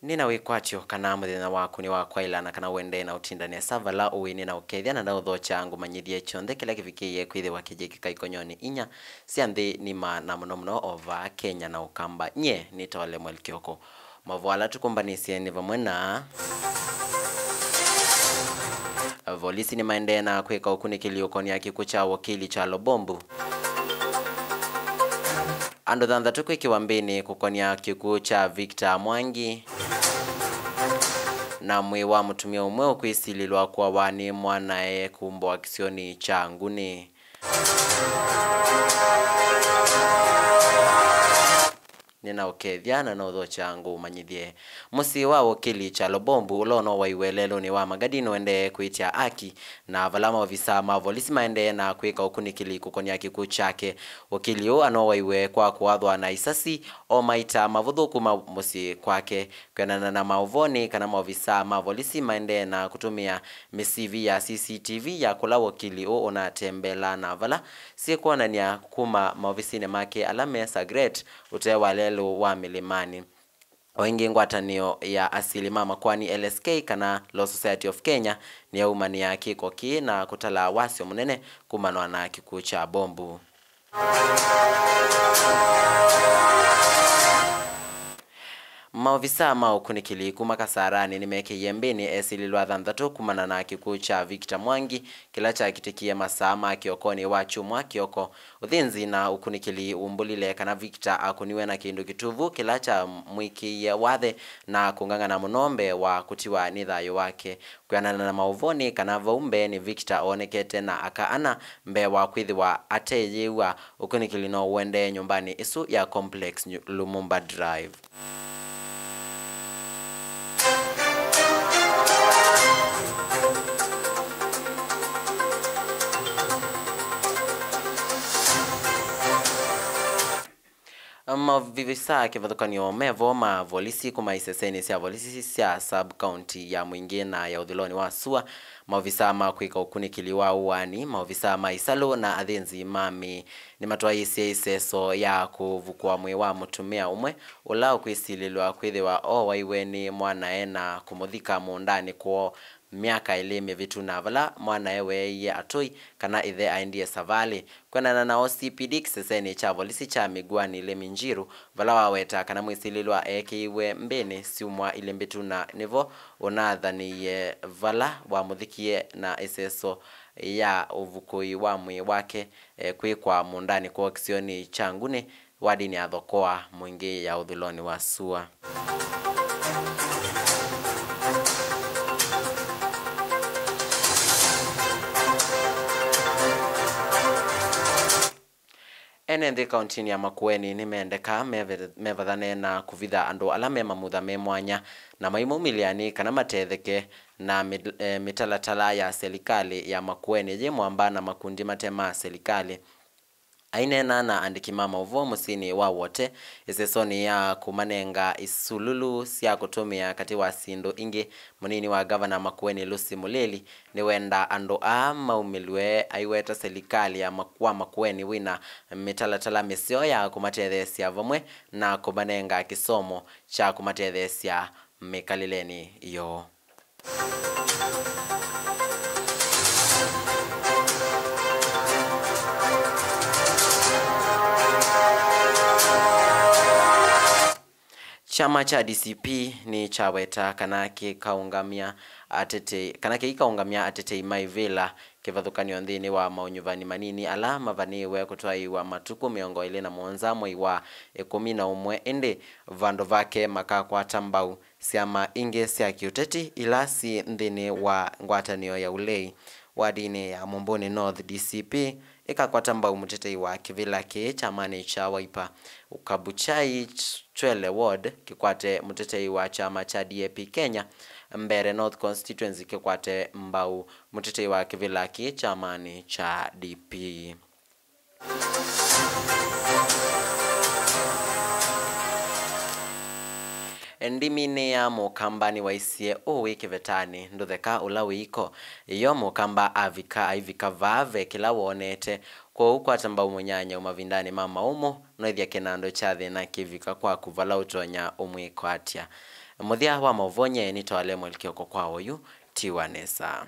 Nina wikwatyo kana muthenya waku ni wakwa ilana kana wende na utindania savala uwini na ukethia na ndao changu manyithie chonthe kila kifikiye kwithiwa kijiki ikonyoni inya cia nthi nima na muno ova Kenya na ukamba nye nitole mwelkioko mavwala tukumbanisye ni vamwe na volisi ni maende na kwika ukunikili ukonia kikuo cha wakili cha Lobombu andu thanthatu kwikiwa mbini kukonia kikuo cha Victor Mwangi na mwi wa mutumia umwe ukwisililwa kwa wani mwanae kumbwa kisioni cha Nguni. Nina ukethia na notho changu manyithie musi wa wakili cha Lobombu ulono wa iwelelo ni wa magadino ende kuitia aki na valama visa mavolisi maende na kwika ukunikili kukonia kikuo chake wakili u ano wa iwe kwa kuadhwa na isasi o maita mavuthuku musi kwake kwenana na mauvoni kana mavisa mavolisi maende na kutumia misivi ya CCTV ya kula wakili u unatembela na vala si kuonania kuma mavisine make alame Sagret utewa lelo wa milimani wengi ngwatanio ya asili mama kwani LSK kana Law Society of Kenya ni ya umani ya kikoki na kutala wasio munene kumanwa na kikuo cha Bombu. Maovisa maukunikili kumakasarani nimeke yembeni esililwa thanthatu kumana na kikuo cha Victor Mwangi kila cha kitikie masama kiokoni wa chumwa kioko uthinzi na ukunikili umbulile kana Victor akuniwe na kindu kituvu kila cha mwiki ya wathe na kungangana munombe wa kutiwa nithayo wake kwanana na mauvoni kana vaumbe ni Victor onekete na akaana mbe wa kwithiwa ateyewa ukunikili no wende nyumbani isu ya Complex Lumumba Drive. Vivisa kivathukanio mevo ma volisi kuma iseseni sia volisi sia sub county ya Mwingi na ya uthiloni wa Sua mavisa ma kwika ukunikili wa uani mavisa ma isalo na athinzi mami ni matwa isi iseso ya kuvukwa mwi wa mutumia umwe ula ukwisililwa kwithiwa o waiweni mwanae na kumuthika mundani kwa miaka ilimi vitu na vala mwanae weye atoi kana ithe aendie savali kwenana na OCPD kiseseni cha volisi cha Migwani ilimi Njiru vala waweta kana mwisililwa ekiwe mbini siumwa ilimbitu na nivo unathaniye vala wa muthikie na iseso ya uvukui wa mwi wake kwikwa mundani kwa kisioni cha Nguni wadini ya Thokoa Mwingi ya uthiloni wa Sua. Ene kauntini ya Makueni ni meendeka mevathane na kuvitha andu alame mamutha me mwanya na maimu miliani kana matetheke na mitalatala ya serikali ya Makueni je mwamba na makundi matema serikali ainena na andiki mama uvo musini wa wote isesoni ya kumanenga isululu sia kutumia kati wa sindu ingi munini wa governor Makueni Lucy Mulili ni wenda andu a maumilwe aiweta serikali ya Makueni wina mitalatala misio ya kumatethesia vamwe na kumanenga kisomo cha kumatethesia mikalileni iyo. Chama cha DCP ni chaweta kana kikaungamia atete Maivila kivathukanio nthini wa maunyuvani manini ala mavaniwe kutwaiwa matuku 27 mwei wa 11 indi vandu vake makakwata mbau siama ingi sia kiuteti ila si nthini wa ngwatanio ya ulei wa dini ya Mumbuni North DCP ikakwata mbau mutetei wa kivila ki chamani cha Wiper Ukabuchai Chwele Ward kikwate mutetei wa chama cha DAP Kenya Mbere North Constituency kikwate mbau mutetei wa kivila ki chamani cha DP. Endimini ya mukambani wa isie wiki vetani ndutheka ula wiko iyo mukamba aivika vave kila wonete kwa ukwata mbau munyanya umavindani mama umo noithia kinando cha thina kivika kwa kuvala utonya umwikwatia muthia wa mauvonye ni twale mwelekeo kwa oyu Tiwanesa.